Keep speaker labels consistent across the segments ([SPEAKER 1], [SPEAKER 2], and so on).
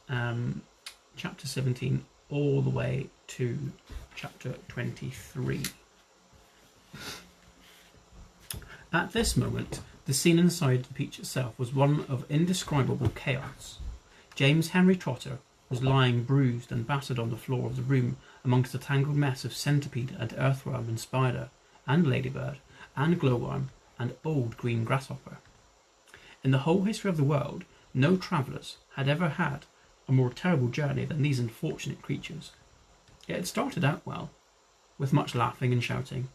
[SPEAKER 1] chapter 17 all the way to chapter 23. At this moment, the scene inside the Peach itself was one of indescribable chaos. James Henry Trotter was lying bruised and battered on the floor of the room amongst a tangled mess of centipede and earthworm and spider and ladybird and glowworm and old green grasshopper. In the whole history of the world, no travellers had ever had a more terrible journey than these unfortunate creatures. It had started out well, with much laughing and shouting,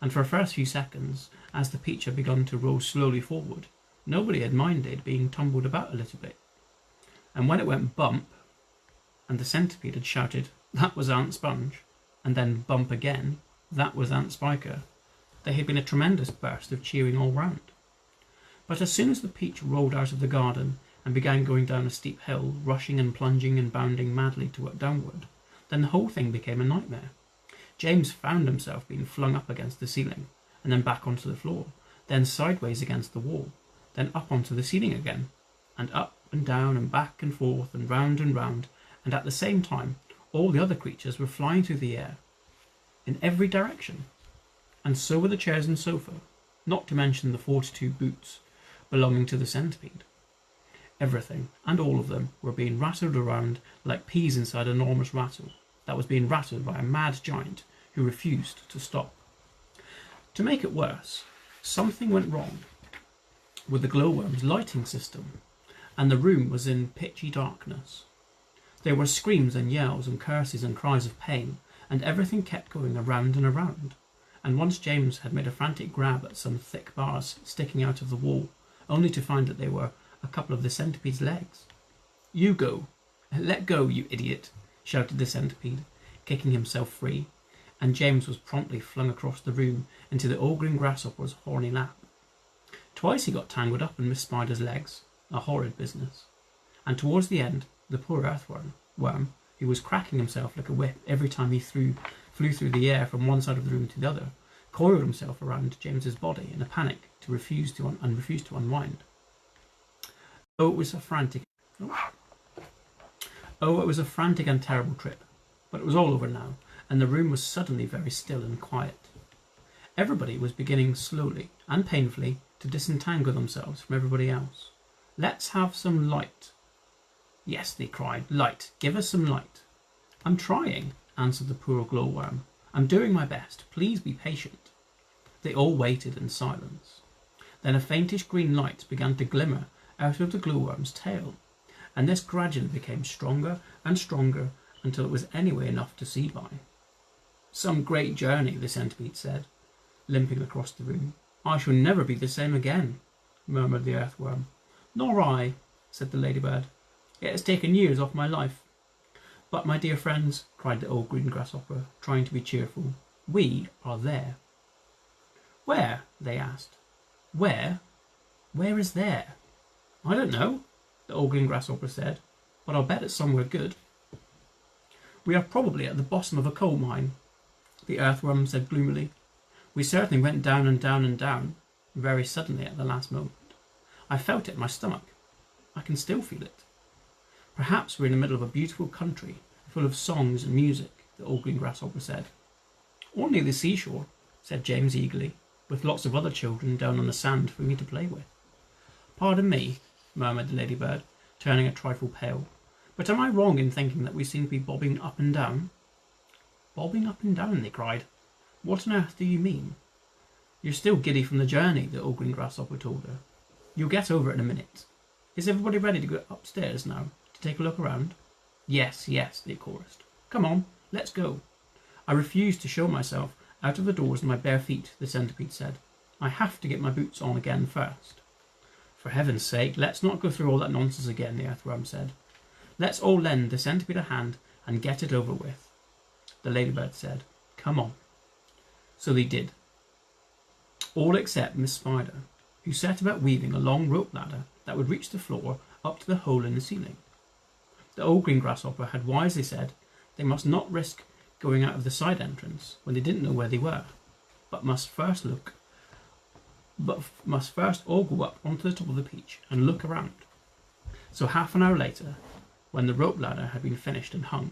[SPEAKER 1] and for the first few seconds, as the Peach had begun to roll slowly forward, nobody had minded being tumbled about a little bit. And when it went bump, and the centipede had shouted, "That was Aunt Sponge," and then bump again, "That was Aunt Spiker," there had been a tremendous burst of cheering all round. But as soon as the Peach rolled out of the garden and began going down a steep hill, rushing and plunging and bounding madly downward, then the whole thing became a nightmare. James found himself being flung up against the ceiling, and then back onto the floor, then sideways against the wall, then up onto the ceiling again, and up and down and back and forth and round, and at the same time all the other creatures were flying through the air in every direction, and so were the chairs and sofa, not to mention the 42 boots belonging to the centipede. Everything, and all of them, were being rattled around like peas inside an enormous rattle that was being rattled by a mad giant who refused to stop. To make it worse, something went wrong with the glowworm's lighting system, and the room was in pitchy darkness. There were screams and yells and curses and cries of pain, and everything kept going around and around, and once James had made a frantic grab at some thick bars sticking out of the wall, only to find that they were a couple of the centipede's legs. "You go! Let go, you idiot!" shouted the centipede, kicking himself free, and James was promptly flung across the room into the old green grasshopper's horny lap. Twice he got tangled up in Miss Spider's legs, a horrid business, and towards the end the poor earthworm, who was cracking himself like a whip every time he flew through the air from one side of the room to the other, coiled himself around James's body in a panic to refuse to unwind. It was a frantic and terrible trip, but it was all over now, and the room was suddenly very still and quiet. Everybody was beginning slowly and painfully to disentangle themselves from everybody else. "Let's have some light." "Yes," they cried, "light, give us some light." "I'm trying," answered the poor glowworm. "I'm doing my best, please be patient." They all waited in silence. Then a faintish green light began to glimmer out of the glowworm's tail, and this gradually became stronger and stronger until it was anyway enough to see by. "Some great journey," the centipede said, limping across the room. "I shall never be the same again," murmured the earthworm. "Nor I," said the ladybird. "It has taken years off my life." "But, my dear friends," cried the old green grasshopper, trying to be cheerful, "we are there." "Where?" they asked. "Where? Where is there?" "I don't know," the old green grasshopper said, "but I'll bet it's somewhere good." "We are probably at the bottom of a coal mine," the earthworm said gloomily. "We certainly went down and down and down, very suddenly at the last moment. I felt it in my stomach. I can still feel it. Perhaps we're in the middle of a beautiful country, full of songs and music," the old green grasshopper said. "Or near the seashore," said James eagerly, "with lots of other children down on the sand for me to play with." "Pardon me," murmured the ladybird, turning a trifle pale, "but am I wrong in thinking that we seem to be bobbing up and down?" "Bobbing up and down," they cried. "What on earth do you mean?" "You're still giddy from the journey," the old green grasshopper told her. "You'll get over it in a minute. Is everybody ready to go upstairs now, to take a look around?" "Yes, yes," they chorused. "Come on, let's go." "I refuse to show myself out of the doors in my bare feet," the centipede said. "I have to get my boots on again first." "For heaven's sake, let's not go through all that nonsense again," the earthworm said. "Let's all lend the centipede a hand and get it over with." The ladybird said, "Come on." So they did. All except Miss Spider, who set about weaving a long rope ladder that would reach the floor up to the hole in the ceiling. The old green grasshopper had wisely said they must not risk going out of the side entrance when they didn't know where they were, but must first all go up onto the top of the Peach and look around. So half an hour later, when the rope ladder had been finished and hung,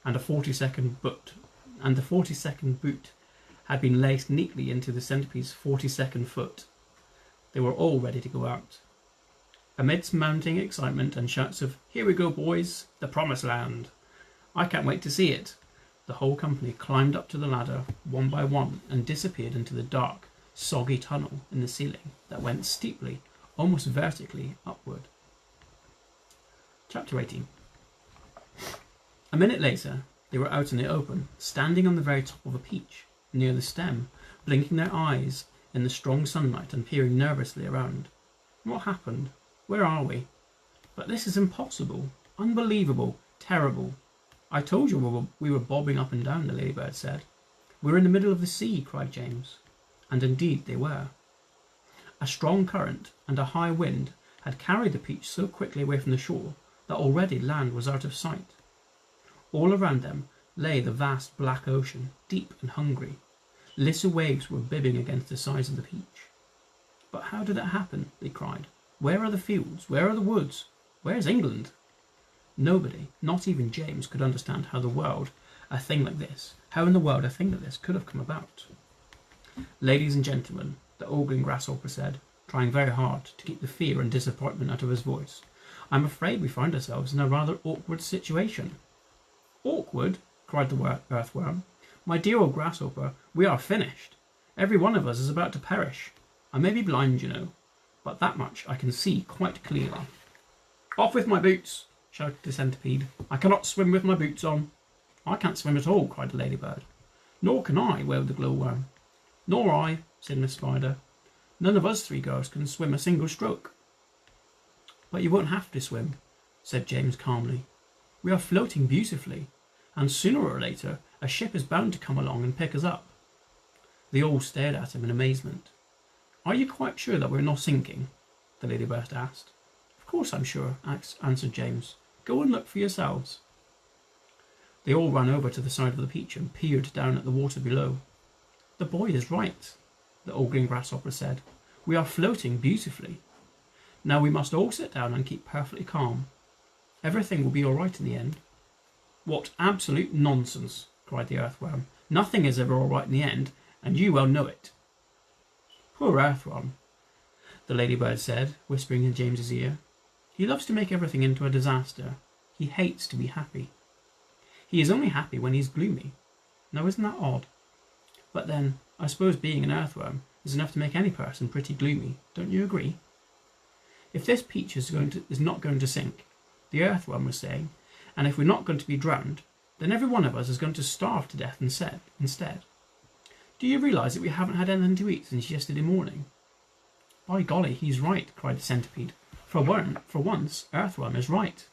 [SPEAKER 1] and the 42nd boot had been laced neatly into the centipede's 42nd foot. They were all ready to go out. Amidst mounting excitement and shouts of, "Here we go, boys, the promised land. I can't wait to see it," the whole company climbed up to the ladder one by one and disappeared into the dark, soggy tunnel in the ceiling that went steeply, almost vertically, upward. Chapter 18. A minute later, they were out in the open, standing on the very top of a peach, near the stem, blinking their eyes in the strong sunlight and peering nervously around. What happened? Where are we? But this is impossible, unbelievable, terrible. I told you we were bobbing up and down, the ladybird said. We're in the middle of the sea, cried James. And indeed they were. A strong current and a high wind had carried the peach so quickly away from the shore that already land was out of sight. All around them lay the vast black ocean, deep and hungry. Little waves were bibbing against the sides of the peach. But how did it happen? They cried. Where are the fields? Where are the woods? Where's England? Nobody, not even James, could understand how in the world a thing like this could have come about. Ladies and gentlemen, the ogling grasshopper said, trying very hard to keep the fear and disappointment out of his voice, I'm afraid we find ourselves in a rather awkward situation. Awkward? Cried the earthworm. My dear old grasshopper, we are finished. Every one of us is about to perish. I may be blind, you know, but that much I can see quite clearly. Off with my boots, shouted the centipede. I cannot swim with my boots on. I can't swim at all, cried the ladybird. Nor can I, wailed the glowworm. Nor I, said Miss Spider. None of us three girls can swim a single stroke. But you won't have to swim, said James calmly. We are floating beautifully, and sooner or later a ship is bound to come along and pick us up. They all stared at him in amazement. Are you quite sure that we're not sinking? The ladybird asked. Of course I'm sure, answered James. Go and look for yourselves. They all ran over to the side of the peach and peered down at the water below. The boy is right, the ogling grasshopper said. We are floating beautifully. Now we must all sit down and keep perfectly calm. Everything will be all right in the end. What absolute nonsense, cried the earthworm. Nothing is ever all right in the end, and you well know it. Poor earthworm, the ladybird said, whispering in James's ear. He loves to make everything into a disaster. He hates to be happy. He is only happy when he's gloomy. Now isn't that odd? But then, I suppose being an earthworm is enough to make any person pretty gloomy, don't you agree? If this peach is not going to sink, the earthworm was saying, and if we're not going to be drowned, then every one of us is going to starve to death instead. Do you realise that we haven't had anything to eat since yesterday morning? By golly, he's right, cried the centipede. For once, Earthworm is right.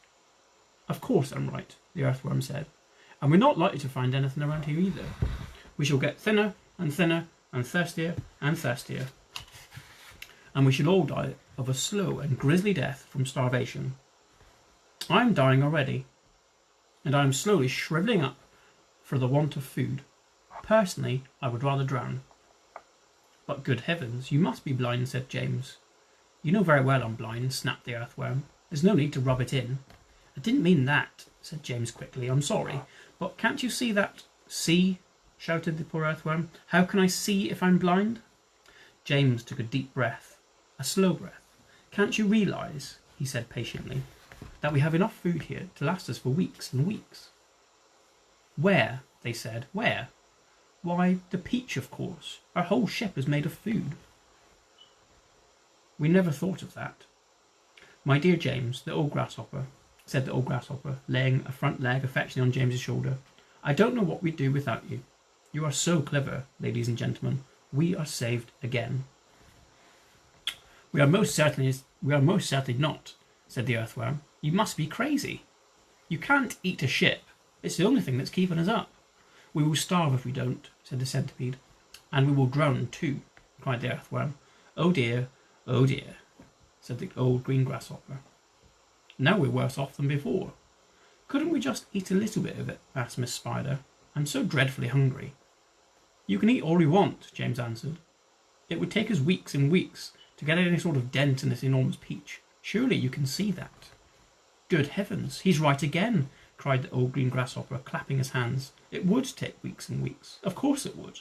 [SPEAKER 1] Of course I'm right, the earthworm said, and we're not likely to find anything around here either. We shall get thinner and thinner and thirstier and thirstier, and we shall all die of a slow and grisly death from starvation. I'm dying already, and I am slowly shrivelling up for the want of food. Personally, I would rather drown. But good heavens, you must be blind, said James. You know very well I'm blind, snapped the earthworm. There's no need to rub it in. I didn't mean that, said James quickly. I'm sorry, but can't you see that? See? Shouted the poor earthworm. How can I see if I'm blind? James took a deep breath, a slow breath. Can't you realise, he said patiently, that we have enough food here to last us for weeks and weeks? Where? They said. Where? Why, the peach, of course. Our whole ship is made of food. We never thought of that. My dear James, the old grasshopper, said the old grasshopper, laying a front leg affectionately on James's shoulder. I don't know what we'd do without you. You are so clever, ladies and gentlemen. We are saved again. We are most certainly not, said the earthworm. You must be crazy. You can't eat a ship. It's the only thing that's keeping us up. We will starve if we don't, said the centipede. And we will drown too, cried the earthworm. Oh dear, said the old green grasshopper. Now we're worse off than before. Couldn't we just eat a little bit of it? Asked Miss Spider. I'm so dreadfully hungry. You can eat all you want, James answered. It would take us weeks and weeks to get any sort of dent in this enormous peach. Surely you can see that. Good heavens, he's right again, cried the old green grasshopper, clapping his hands. It would take weeks and weeks. Of course it would.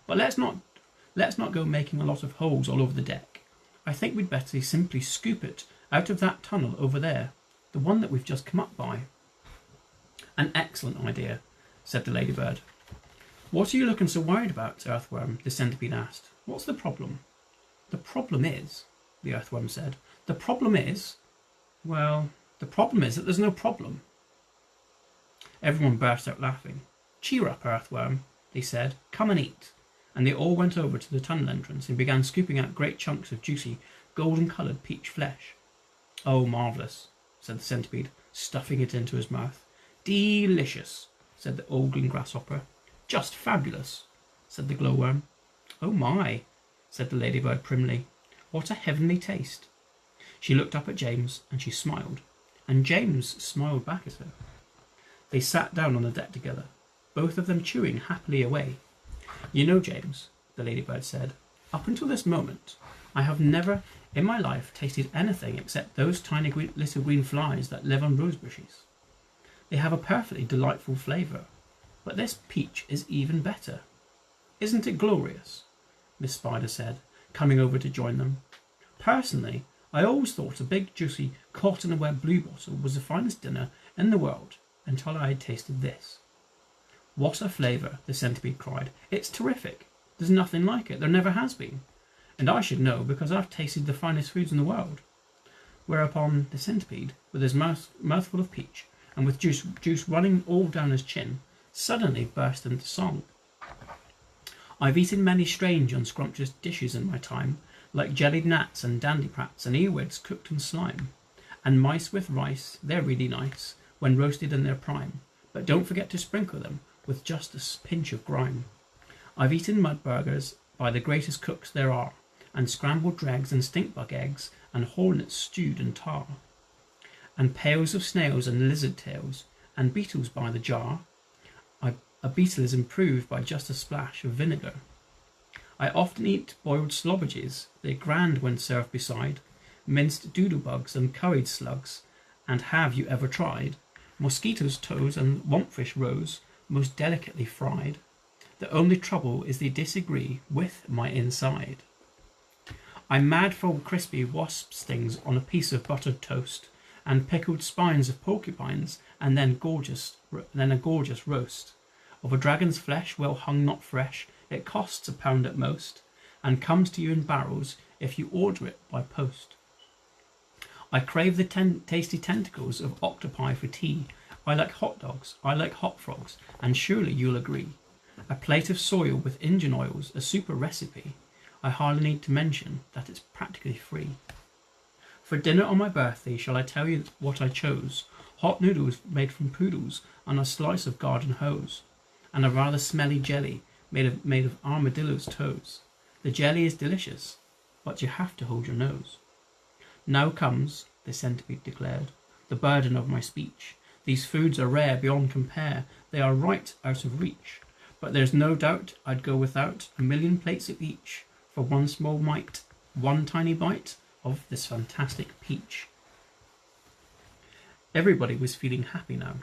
[SPEAKER 1] But let's not go making a lot of holes all over the deck. I think we'd better simply scoop it out of that tunnel over there, the one that we've just come up by. An excellent idea, said the ladybird. What are you looking so worried about, Earthworm? The centipede asked. What's the problem? The problem is, the Earthworm said, the problem is that there's no problem. Everyone burst out laughing. Cheer up, Earthworm, they said. Come and eat. And they all went over to the tunnel entrance and began scooping out great chunks of juicy, golden-coloured peach flesh. Oh, marvellous, said the centipede, stuffing it into his mouth. Delicious, said the old green grasshopper. Just fabulous, said the glowworm. Oh my, said the ladybird primly. What a heavenly taste. She looked up at James and she smiled, and James smiled back at her. They sat down on the deck together, both of them chewing happily away. You know, James, the ladybird said, up until this moment, I have never in my life tasted anything except those tiny little green flies that live on rose bushes. They have a perfectly delightful flavour, but this peach is even better. Isn't it glorious? Miss Spider said, coming over to join them. Personally, I always thought a big, juicy, caught-in-a-web bluebottle was the finest dinner in the world until I had tasted this. What a flavour, the centipede cried. It's terrific. There's nothing like it. There never has been. And I should know because I've tasted the finest foods in the world. Whereupon the centipede, with his mouthful of peach, and with juice running all down his chin, suddenly burst into song. I've eaten many strange, unscrumptious dishes in my time, like jellied gnats and dandyprats and earwigs cooked in slime, and mice with rice, they're really nice, when roasted in their prime, but don't forget to sprinkle them with just a pinch of grime. I've eaten mud burgers by the greatest cooks there are, and scrambled dregs and stinkbug eggs, and hornets stewed in tar, and pails of snails and lizard tails, and beetles by the jar. A beetle is improved by just a splash of vinegar. I often eat boiled slobbages, they're grand when served beside minced doodlebugs and curried slugs, and have you ever tried mosquitoes' toes and wompfish roes, most delicately fried? The only trouble is they disagree with my inside. I'm mad for crispy wasp stings on a piece of buttered toast, and pickled spines of porcupines, and then a gorgeous roast of a dragon's flesh, well hung, not fresh. It costs £1 at most, and comes to you in barrels if you order it by post. I crave the tasty tentacles of octopi for tea. I like hot dogs, I like hot frogs, and surely you'll agree. A plate of soil with engine oils, a super recipe. I hardly need to mention that it's practically free. For dinner on my birthday, shall I tell you what I chose? Hot noodles made from poodles, and a slice of garden hose, and a rather smelly jelly made of armadillo's toes. The jelly is delicious, but you have to hold your nose. Now comes, the centipede declared, the burden of my speech. These foods are rare beyond compare. They are right out of reach. But there's no doubt I'd go without 1,000,000 plates of each for one small mite, one tiny bite of this fantastic peach. Everybody was feeling happy now.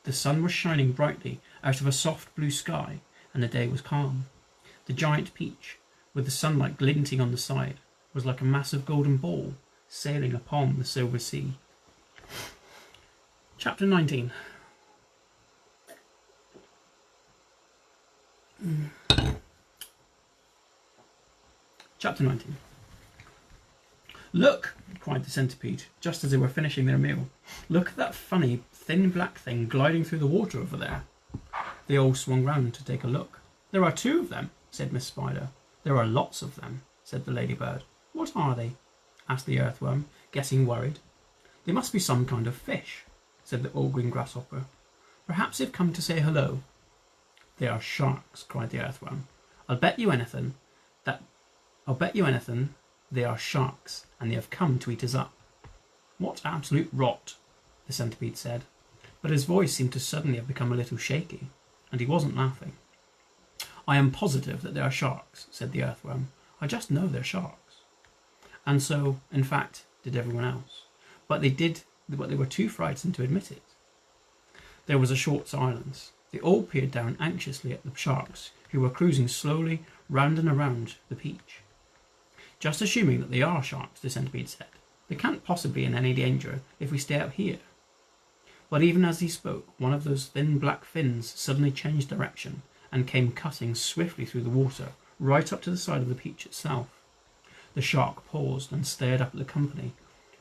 [SPEAKER 1] The sun was shining brightly out of a soft blue sky, and the day was calm. The giant peach, with the sunlight glinting on the side, was like a massive golden ball sailing upon the silver sea. Chapter 19. Chapter 19. Look, cried the centipede, just as they were finishing their meal. Look at that funny, thin black thing gliding through the water over there. They all swung round to take a look. There are 2 of them, said Miss Spider. There are lots of them, said the ladybird. What are they? Asked the earthworm, getting worried. They must be some kind of fish, said the old green grasshopper. Perhaps they've come to say hello. They are sharks, cried the earthworm. I'll bet you anything they are sharks, and they have come to eat us up. What absolute rot, the centipede said, but his voice seemed to suddenly have become a little shaky, and he wasn't laughing. I am positive that they are sharks, said the earthworm. I just know they're sharks. And so, in fact, did everyone else. But they did but they were too frightened to admit it. There was a short silence. They all peered down anxiously at the sharks, who were cruising slowly round and around the Peach. Just assuming that they are sharks, the centipede said. They can't possibly be in any danger if we stay out here. But even as he spoke, one of those thin black fins suddenly changed direction and came cutting swiftly through the water, right up to the side of the Peach itself. The shark paused and stared up at the company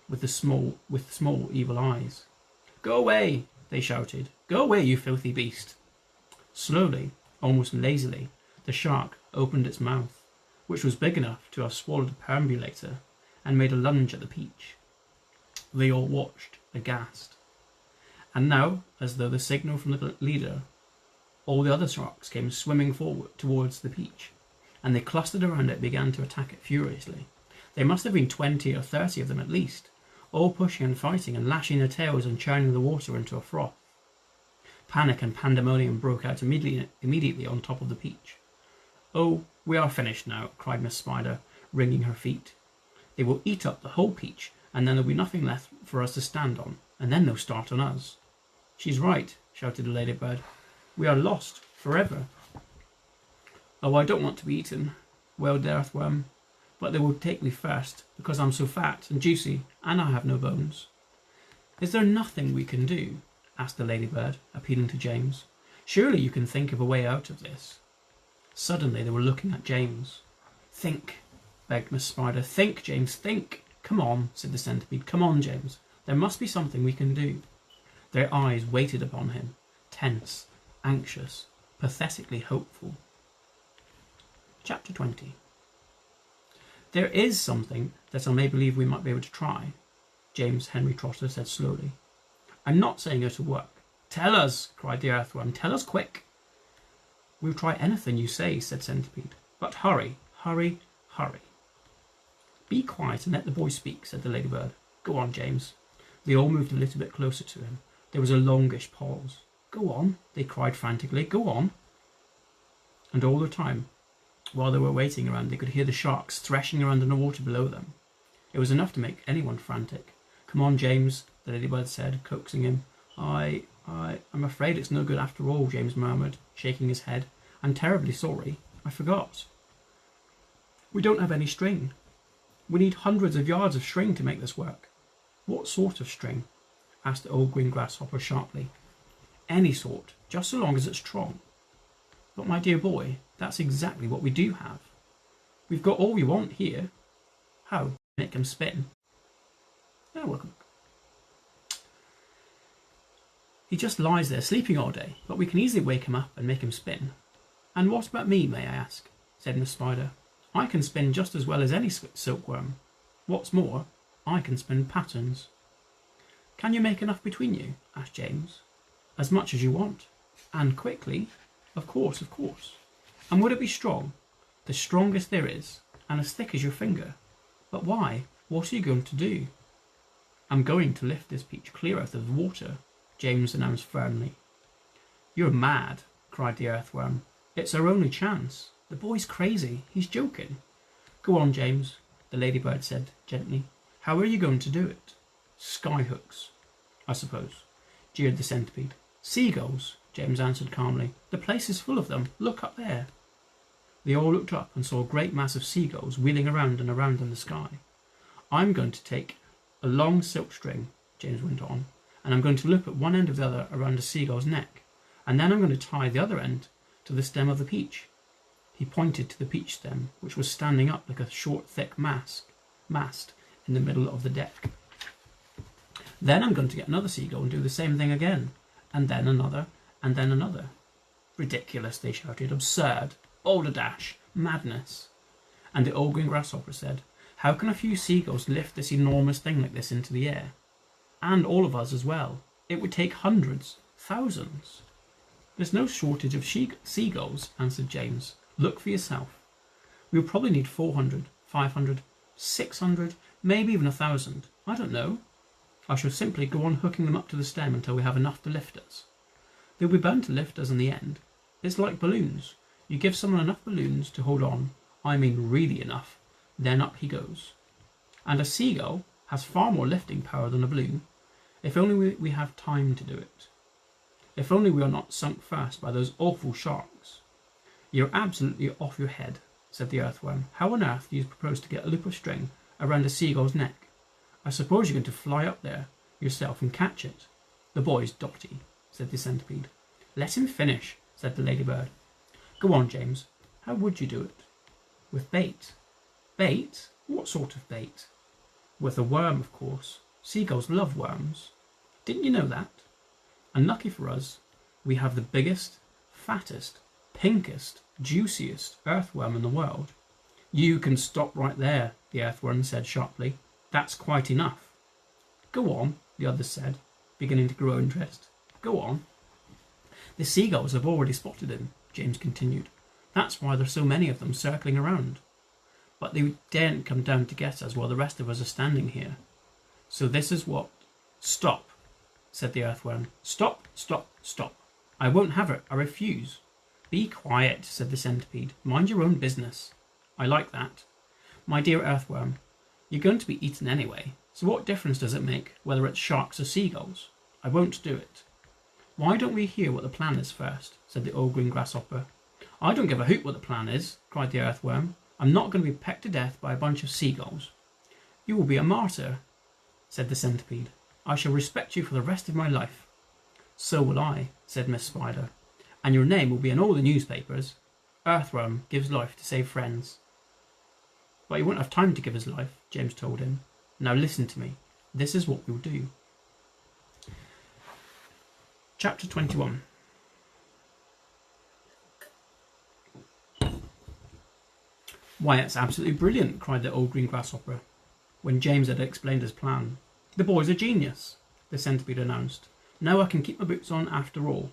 [SPEAKER 1] with small evil eyes. "Go away!" they shouted. "Go away, you filthy beast!" Slowly, almost lazily, the shark opened its mouth, which was big enough to have swallowed a perambulator, and made a lunge at the Peach. They all watched, aghast. And now, as though the signal from the leader, all the other sharks came swimming forward towards the Peach, and they clustered around it and began to attack it furiously. There must have been 20 or 30 of them at least, all pushing and fighting and lashing their tails and churning the water into a froth. Panic and pandemonium broke out immediately on top of the Peach. "Oh, we are finished now," cried Miss Spider, wringing her feet. "They will eat up the whole Peach, and then there'll be nothing left for us to stand on, and then they'll start on us." "She's right," shouted the ladybird. "We are lost forever." "Oh, I don't want to be eaten," wailed the earthworm, "but they will take me first, because I'm so fat and juicy, and I have no bones." "Is there nothing we can do?" asked the ladybird, appealing to James. "Surely you can think of a way out of this." Suddenly they were looking at James. "Think," begged Miss Spider. "Think, James, think." "Come on," said the centipede. "Come on, James. There must be something we can do." Their eyes waited upon him, tense, anxious, pathetically hopeful. Chapter 20. "There is something that I may believe we might be able to try," James Henry Trotter said slowly. "I'm not saying it'll work." "Tell us," cried the earthworm. "Tell us quick." "We'll try anything you say," said Centipede. "But hurry, hurry, hurry." "Be quiet and let the boy speak," said the ladybird. "Go on, James." They all moved a little bit closer to him. There was a longish pause. "Go on," they cried frantically. "Go on." And all the time, while they were waiting around, they could hear the sharks thrashing around in the water below them. It was enough to make anyone frantic. "Come on, James," the ladybird said, coaxing him. I'm afraid it's no good after all," James murmured, shaking his head. "I'm terribly sorry. I forgot. We don't have any string. We need hundreds of yards of string to make this work." "What sort of string?" asked the old green grasshopper sharply. "Any sort, just so long as it's strong." "But my dear boy, that's exactly what we do have. We've got all we want here." "How? Make 'em spin?" "You're welcome." "He just lies there sleeping all day, but we can easily wake him up and make him spin." "And what about me, may I ask?" said Miss Spider. "I can spin just as well as any silkworm. What's more, I can spin patterns." "Can you make enough between you?" asked James. "As much as you want." "And quickly?" Of course, of course." "And would it be strong?" "The strongest there is, and as thick as your finger." "But why? What are you going to do?" "I'm going to lift this Peach clear out of the water," James announced firmly. "You're mad," cried the earthworm. "It's our only chance. The boy's crazy. He's joking." "Go on, James," the ladybird said gently. "How are you going to do it?" "Skyhooks, I suppose," jeered the centipede. "Seagulls," James answered calmly. "The place is full of them. Look up there." They all looked up and saw a great mass of seagulls wheeling around and around in the sky. "I'm going to take a long silk string," James went on, "and I'm going to loop at one end of the other around a seagull's neck, and then I'm going to tie the other end to the stem of the peach." He pointed to the peach stem, which was standing up like a short, thick mast in the middle of the deck. "Then I'm going to get another seagull and do the same thing again, and then another, and then another." "Ridiculous," they shouted. "Absurd. Balderdash. Madness." And the old green grasshopper said, "How can a few seagulls lift this enormous thing like this into the air? And all of us as well. It would take hundreds, thousands." "There's no shortage of seagulls," answered James. "Look for yourself. We'll probably need 400, 500, 600, maybe even 1,000. I don't know. I shall simply go on hooking them up to the stem until we have enough to lift us. They'll be bound to lift us in the end. It's like balloons. You give someone enough balloons to hold on, I mean really enough, then up he goes. And a seagull has far more lifting power than a balloon. If only we have time to do it. If only we are not sunk first by those awful sharks. You're absolutely off your head, said the earthworm. How on earth do you propose to get a loop of string around a seagull's neck? I suppose you're going to fly up there yourself and catch it. The boy's dotty, said the centipede. Let him finish, said the ladybird. Go on, James. How would you do it? With bait. Bait? What sort of bait? With a worm, of course. Seagulls love worms. Didn't you know that? And lucky for us, we have the biggest, fattest, pinkest, juiciest earthworm in the world. You can stop right there, the earthworm said sharply. That's quite enough. Go on, the others said, beginning to grow interest. Go on. The seagulls have already spotted him, James continued. That's why there's so many of them circling around. But they daren't come down to get us while the rest of us are standing here. So this is what... Stop, said the earthworm. Stop, stop, stop. I won't have it. I refuse. Be quiet, said the centipede. Mind your own business. I like that. My dear earthworm, you're going to be eaten anyway, so what difference does it make whether it's sharks or seagulls? I won't do it. Why don't we hear what the plan is first, said the old green grasshopper. I don't give a hoot what the plan is, cried the earthworm. I'm not going to be pecked to death by a bunch of seagulls. You will be a martyr, said the centipede. I shall respect you for the rest of my life. So will I, said Miss Spider, and your name will be in all the newspapers. Earthworm gives life to save friends. But he won't have time to give his life, James told him. Now listen to me. This is what we'll do. Chapter 21. Why, it's absolutely brilliant, cried the old green grasshopper, when James had explained his plan. The boy's a genius, the centipede announced. Now I can keep my boots on after all.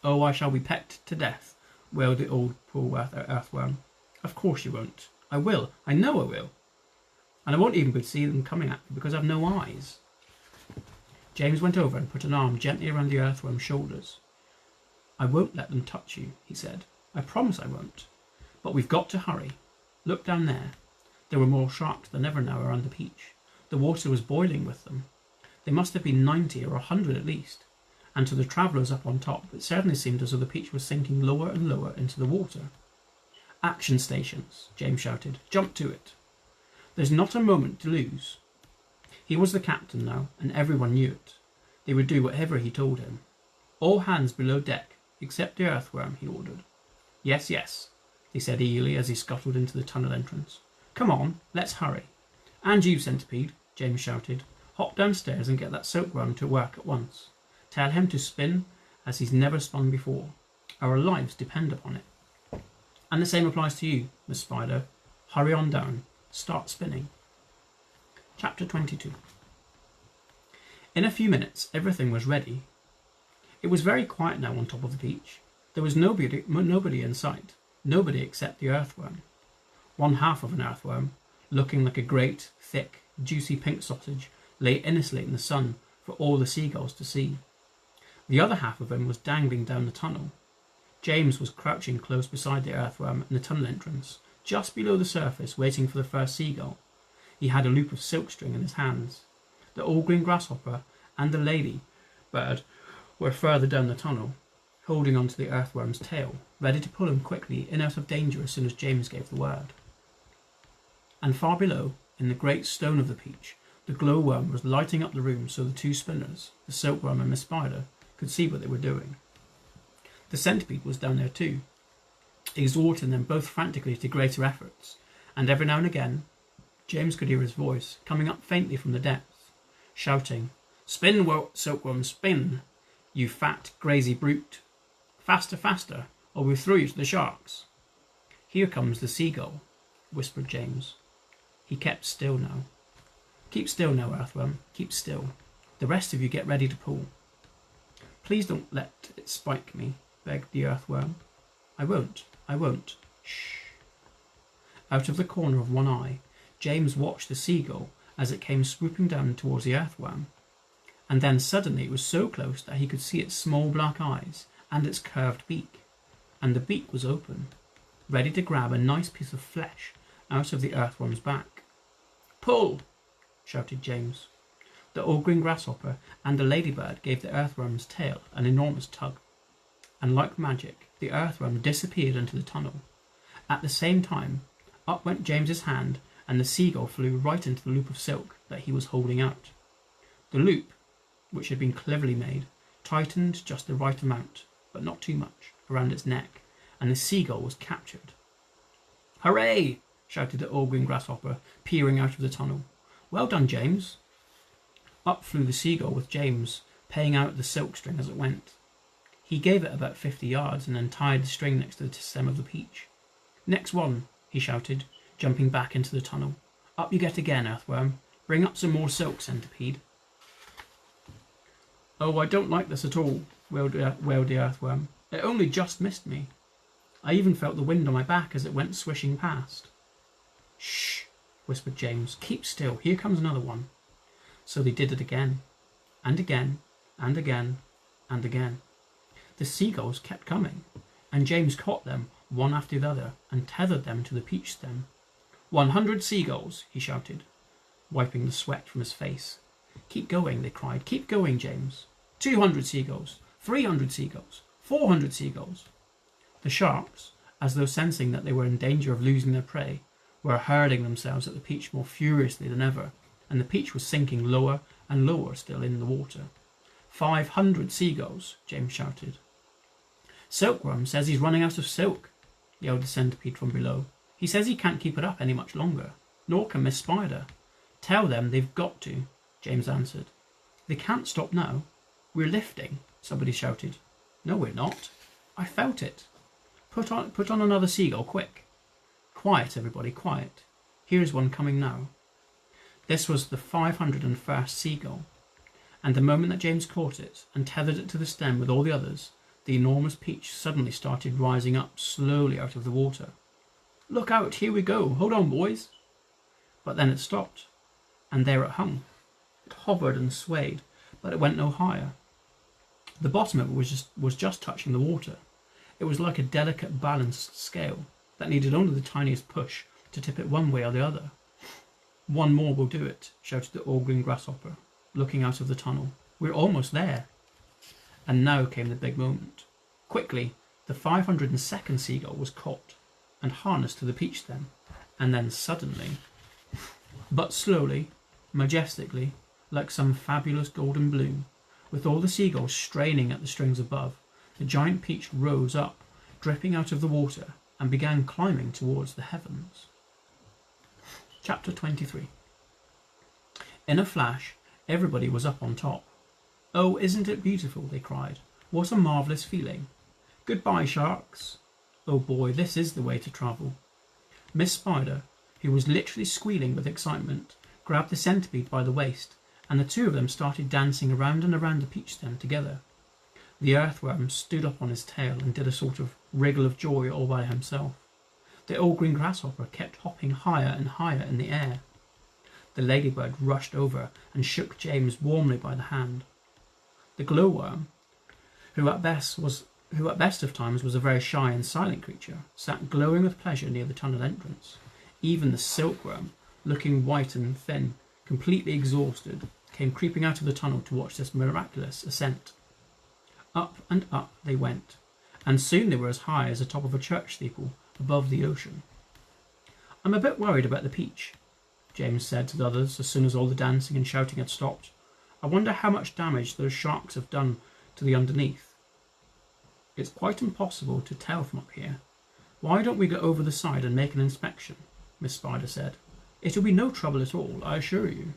[SPEAKER 1] Oh, I shall be pecked to death, wailed the old poor earthworm. Of course you won't. I will. I know I will. And I won't even be able to see them coming at me because I've no eyes. James went over and put an arm gently around the earthworm's shoulders. I won't let them touch you, he said. I promise I won't. But we've got to hurry. Look down there. There were more sharks than ever now around the beach. The water was boiling with them. There must have been 90 or 100 at least, and to the travellers up on top it certainly seemed as though the beach was sinking lower and lower into the water. Action stations, James shouted. Jump to it. There's not a moment to lose. He was the captain now, and everyone knew it. They would do whatever he told him. All hands below deck, except the earthworm, he ordered. Yes, yes, he said eagerly as he scuttled into the tunnel entrance. Come on, let's hurry. And you, centipede, James shouted. Hop downstairs and get that silkworm to work at once. Tell him to spin as he's never spun before. Our lives depend upon it. And the same applies to you, Miss Spider. Hurry on down. Start spinning. Chapter 22. In a few minutes, everything was ready. It was very quiet now on top of the beach. There was nobody in sight. Nobody except the earthworm. One half of an earthworm, looking like a great, thick, juicy pink sausage, lay innocently in the sun for all the seagulls to see. The other half of him was dangling down the tunnel. James was crouching close beside the earthworm in the tunnel entrance, just below the surface, waiting for the first seagull. He had a loop of silk string in his hands. The old green grasshopper and the lady bird were further down the tunnel, holding onto the earthworm's tail, ready to pull him quickly in out of danger as soon as James gave the word. And far below, in the great stone of the beach, the glowworm was lighting up the room so the two spinners, the silkworm and Miss Spider, could see what they were doing. The centipede was down there too, exhorting them both frantically to greater efforts, and every now and again James could hear his voice coming up faintly from the depths, shouting, Spin, silkworm, spin, you fat, crazy brute. Faster, faster, or we'll throw you to the sharks. Here comes the seagull, whispered James. He kept still now. Keep still now, earthworm, keep still. The rest of you get ready to pull. Please don't let it spike me, begged the earthworm. I won't. Shh. Out of the corner of one eye, James watched the seagull as it came swooping down towards the earthworm. And then suddenly it was so close that he could see its small black eyes and its curved beak. And the beak was open, ready to grab a nice piece of flesh out of the earthworm's back. Pull! Shouted James. The all-green grasshopper and the ladybird gave the earthworm's tail an enormous tug, and like magic, the earthworm disappeared into the tunnel. At the same time, up went James's hand, and the seagull flew right into the loop of silk that he was holding out. The loop, which had been cleverly made, tightened just the right amount, but not too much, around its neck, and the seagull was captured. "Hooray!" shouted the all-green grasshopper, peering out of the tunnel. "Well done, James." Up flew the seagull with James, paying out the silk string as it went. He gave it about 50 yards and then tied the string next to the stem of the peach. "Next one," he shouted, jumping back into the tunnel. "Up you get again, earthworm. Bring up some more silk, centipede." "Oh, I don't like this at all," wailed the earthworm. "It only just missed me. I even felt the wind on my back as it went swishing past." "Shh," whispered James. "Keep still. Here comes another one." So they did it again, and again, and again, and again. The seagulls kept coming, and James caught them one after the other and tethered them to the peach stem. 100 seagulls, he shouted, wiping the sweat from his face. "Keep going," they cried. "Keep going, James." 200 seagulls, 300 seagulls, 400 seagulls. The sharks, as though sensing that they were in danger of losing their prey, were hurling themselves at the peach more furiously than ever, and the peach was sinking lower and lower still in the water. 500 seagulls, James shouted. "Silkworm says he's running out of silk," yelled the centipede from below. "He says he can't keep it up any much longer, nor can Miss Spider." "Tell them they've got to," James answered. "They can't stop now. We're lifting," somebody shouted. "No, we're not. I felt it. Put on another seagull, quick." "Quiet, everybody, quiet. Here is one coming now." This was the 501st seagull, and the moment that James caught it and tethered it to the stem with all the others, the enormous peach suddenly started rising up slowly out of the water. "Look out, here we go. Hold on, boys." But then it stopped, and there it hung. It hovered and swayed, but it went no higher. The bottom of it was just touching the water. It was like a delicate balanced scale that needed only the tiniest push to tip it one way or the other. "One more will do it," shouted the all-green grasshopper, looking out of the tunnel. "We're almost there." And now came the big moment. Quickly, the 502nd seagull was caught and harnessed to the peach stem, and then suddenly, but slowly, majestically, like some fabulous golden bloom, with all the seagulls straining at the strings above, the giant peach rose up, dripping out of the water, and began climbing towards the heavens. Chapter 23. In a flash, everybody was up on top. "Oh, isn't it beautiful?" they cried. "What a marvellous feeling. Goodbye, sharks. Oh boy, this is the way to travel." Miss Spider, who was literally squealing with excitement, grabbed the centipede by the waist, and the two of them started dancing around and around the peach stem together. The earthworm stood up on his tail and did a sort of wriggle of joy all by himself. The all-green grasshopper kept hopping higher and higher in the air. The ladybird rushed over and shook James warmly by the hand. The glowworm, who at best of times was a very shy and silent creature, sat glowing with pleasure near the tunnel entrance. Even the silkworm, looking white and thin, completely exhausted, came creeping out of the tunnel to watch this miraculous ascent. Up and up they went, and soon they were as high as the top of a church steeple above the ocean. "I'm a bit worried about the peach," James said to the others as soon as all the dancing and shouting had stopped. "I wonder how much damage those sharks have done to the underneath." "It's quite impossible to tell from up here. Why don't we go over the side and make an inspection?" Miss Spider said. "It'll be no trouble at all, I assure you."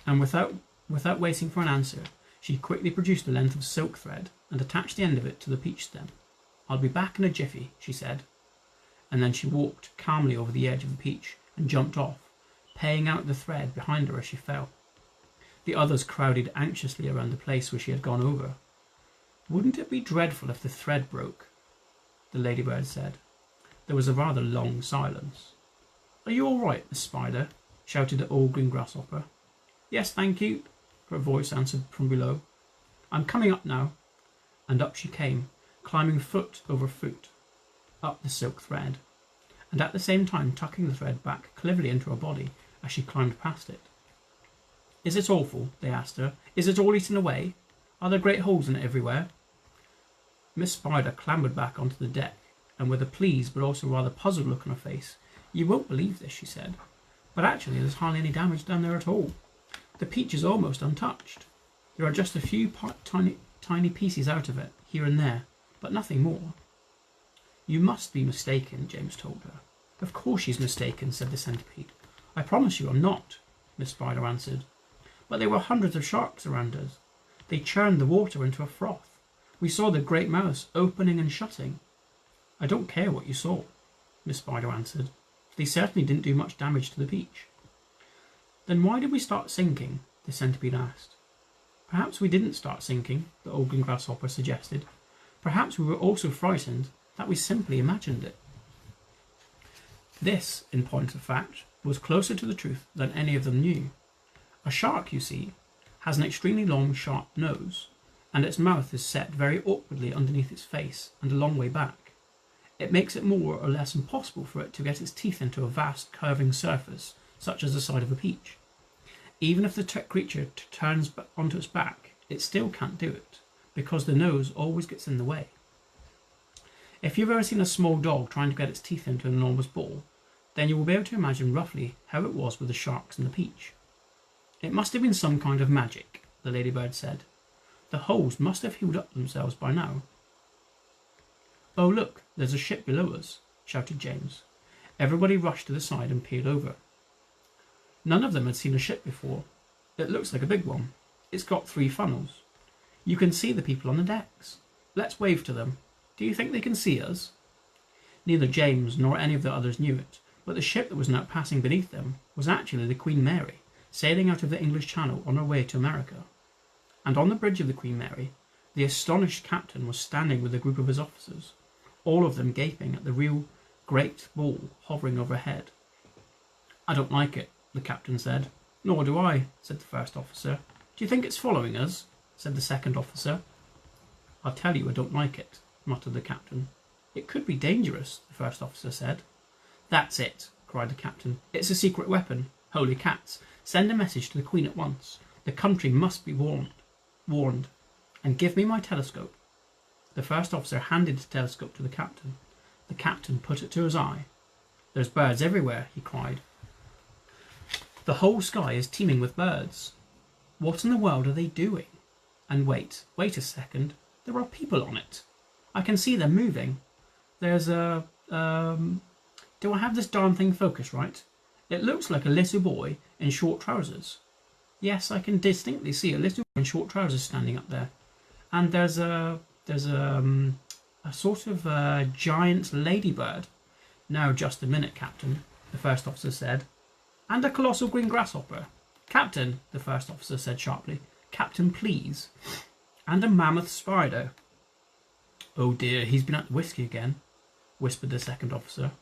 [SPEAKER 1] And without waiting for an answer, she quickly produced a length of silk thread and attached the end of it to the peach stem. "I'll be back in a jiffy," she said, and then she walked calmly over the edge of the peach and jumped off, paying out the thread behind her as she fell. The others crowded anxiously around the place where she had gone over. "Wouldn't it be dreadful if the thread broke?" the ladybird said. There was a rather long silence. "Are you all right, Miss Spider?" shouted the all-green grasshopper. "Yes, thank you," her voice answered from below. "I'm coming up now." And up she came, climbing foot over foot up the silk thread, and at the same time tucking the thread back cleverly into her body as she climbed past it. Is it awful? They asked her. Is it all eaten away? Are there great holes in it everywhere? Miss Spider clambered back onto the deck, and with a pleased but also rather puzzled look on her face. You won't believe this, she said, but actually there's hardly any damage down there at all. The peach is almost untouched. There are just a few tiny pieces out of it, here and there, but nothing more. You must be mistaken, James told her. Of course she's mistaken, said the centipede. I promise you I'm not, Miss Spider answered. But there were hundreds of sharks around us. They churned the water into a froth. We saw the great mouths opening and shutting. I don't care what you saw, Miss Spider answered. They certainly didn't do much damage to the peach. Then why did we start sinking? The centipede asked. Perhaps we didn't start sinking, the old green grasshopper suggested. Perhaps we were all so frightened that we simply imagined it. This, in point of fact, was closer to the truth than any of them knew. A shark, you see, has an extremely long, sharp nose, and its mouth is set very awkwardly underneath its face and a long way back. It makes it more or less impossible for it to get its teeth into a vast curving surface, such as the side of a peach. Even if the creature turns onto its back, it still can't do it, because the nose always gets in the way. If you've ever seen a small dog trying to get its teeth into an enormous ball, then you will be able to imagine roughly how it was with the sharks and the peach. It must have been some kind of magic, the ladybird said. The holes must have healed up themselves by now. Oh, look, there's a ship below us, shouted James. Everybody rushed to the side and peered over. None of them had seen a ship before. It looks like a big one. It's got 3 funnels. You can see the people on the decks. Let's wave to them. Do you think they can see us? Neither James nor any of the others knew it, but the ship that was now passing beneath them was actually the Queen Mary, sailing out of the English Channel on her way to America. And on the bridge of the Queen Mary, the astonished captain was standing with a group of his officers, all of them gaping at the real great ball hovering overhead. I don't like it, the captain said. Nor do I, said the first officer. Do you think it's following us? Said the second officer. I'll tell you I don't like it, muttered the captain. It could be dangerous, the first officer said. That's it, cried the captain. It's a secret weapon. Holy cats, send a message to the Queen at once. The country must be warned. And give me my telescope. The first officer handed the telescope to the captain. The captain put it to his eye. There's birds everywhere, he cried. The whole sky is teeming with birds. What in the world are they doing? And wait a second. There are people on it. I can see them moving. There's a... Do I have this darn thing focused right? It looks like a little boy in short trousers. Yes, I can distinctly see a little boy in short trousers standing up there. And there's a sort of giant ladybird. Now, just a minute, Captain, the first officer said. And a colossal green grasshopper. Captain, the first officer said sharply. Captain, please. And a mammoth spider. Oh dear, he's been at the whiskey again, whispered the second officer.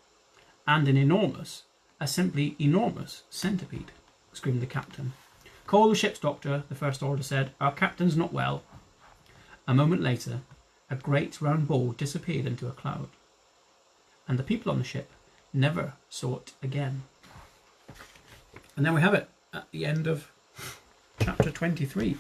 [SPEAKER 1] And an enormous, a simply enormous centipede, screamed the captain. Call the ship's doctor, the first officer said. Our captain's not well. A moment later, a great round ball disappeared into a cloud, and the people on the ship never saw it again. And there we have it, at the end of chapter 23.